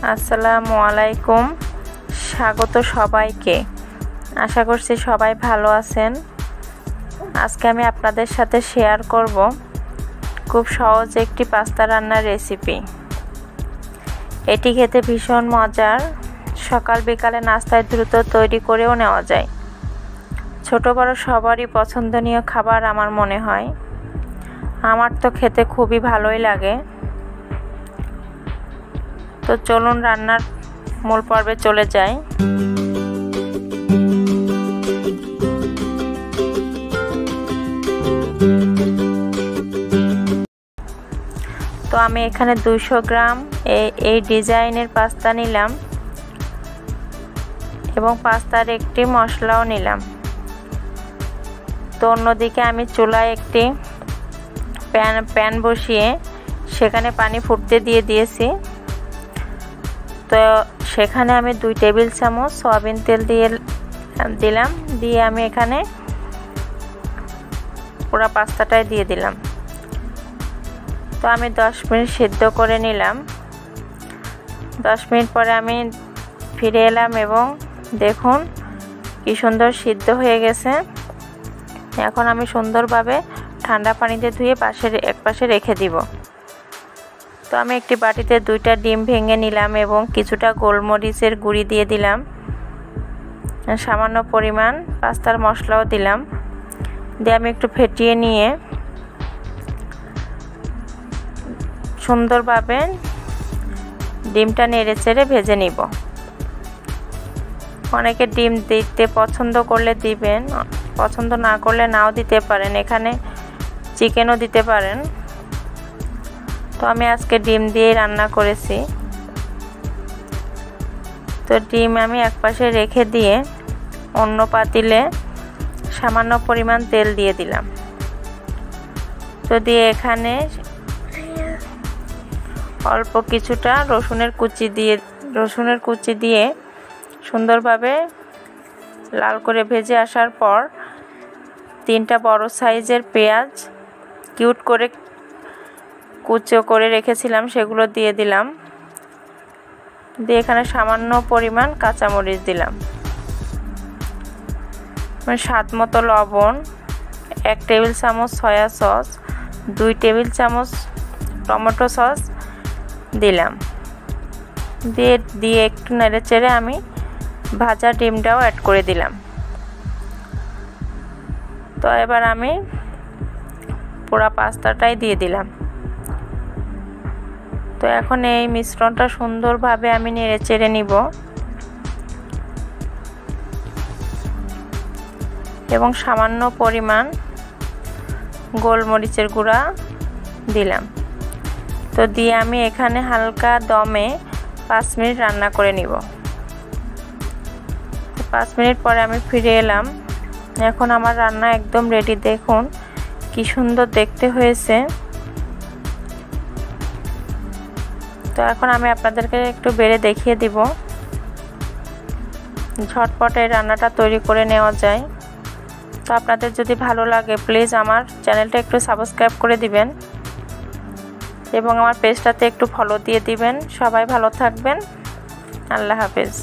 আসসালামু আলাইকুম, স্বাগত সবাইকে। আশা করছি সবাই ভালো আছেন। আজকে আমি আপনাদের সাথে শেয়ার করব খুব সহজ একটি পাস্তা রান্নার রেসিপি। এটি খেতে ভীষণ মজার, সকাল বিকালে নাস্তায় দ্রুত তৈরি করেও নেওয়া যায়। ছোট বড় সবারই পছন্দনীয় খাবার আমার মনে হয়। আমার তো খেতে খুবই ভালোই লাগে। তো চলুন রান্নার মূল পর্বে চলে যাই। তো আমি এখানে 200 গ্রাম এই ডিজাইনের পাস্তা নিলাম এবং পাস্তার একটি মশলাও নিলাম। তো অন্যদিকে আমি চুলায় একটি প্যান বসিয়ে সেখানে পানি ফুটতে দিয়েছি। তো সেখানে আমি 2 টেবিল চামচ সয়াবিন তেল দিলাম। দিয়ে আমি এখানে পুরো পাস্তাটাই দিয়ে দিলাম। তো আমি 10 মিনিট সিদ্ধ করে নিলাম। 10 মিনিট পরে আমি ফিরে এলাম এবং দেখুন কি সুন্দর সিদ্ধ হয়ে গেছে। এখন আমি সুন্দরভাবে ঠান্ডা পানিতে ধুয়ে একপাশে রেখে দিব। তো আমি একটি বাটিতে 2টা ডিম ভেঙে নিলাম এবং কিছুটা গোলমরিচের গুঁড়ি দিয়ে দিলাম। সামান্য পরিমাণ পাস্তার মশলাও দিলাম। দিয়ে আমি একটু ফেটিয়ে নিয়ে সুন্দরভাবে ডিমটা নেড়েচেড়ে ভেজে নিব। অনেকে ডিম দিতে পছন্দ করলে দিবেন, পছন্দ না করলে নাও দিতে পারেন। এখানে চিকেনও দিতে পারেন। তো আমি আজকে ডিম দিয়ে রান্না করেছি। তো ডিম আমি একপাশে রেখে দিয়ে অন্য পাতিলে সামান্য পরিমাণ তেল দিয়ে দিলাম। তো দিয়ে এখানে অল্প কিছুটা রসুনের কুচি দিয়ে সুন্দরভাবে লাল করে ভেজে আসার পর 3টা বড় সাইজের পেঁয়াজ কিউট করে কুচো করে রেখেছিলাম সেগুলো দিয়ে দিলাম। দিয়ে এখানে সামান্য পরিমাণ কাঁচামরিচ দিলাম। স্বাদ মতো লবণ, 1 টেবিল চামচ সয়া সস, 2 টেবিল চামচ টমেটো সস দিলাম। দিয়ে একটু নেড়েচেড়ে আমি ভাজা ডিমটাও অ্যাড করে দিলাম। তো এবার আমি পুরো পাস্তাটাই দিয়ে দিলাম। তো এখন এই মিশ্রণটা সুন্দরভাবে আমি নেড়েচেড়ে নিব এবং সামান্য পরিমাণ গোলমরিচের গুঁড়া দিলাম। তো দিয়ে আমি এখানে হালকা দমে 5 মিনিট রান্না করে নিব। 5 মিনিট পরে আমি ফিরে এলাম। এখন আমার রান্না একদম রেডি। দেখুন কি সুন্দর দেখতে হয়েছে। তো এখন আমি আপনাদেরকে একটু বেড়ে দেখিয়ে দিব। ঝটপট এই রান্নাটা তৈরি করে নেওয়া যায়। তো আপনাদের যদি ভালো লাগে প্লিজ আমার চ্যানেলটা একটু সাবস্ক্রাইব করে দিবেন এবং আমার পেজটাতে একটু ফলো দিয়ে দিবেন। সবাই ভালো থাকবেন। আল্লাহ হাফেজ।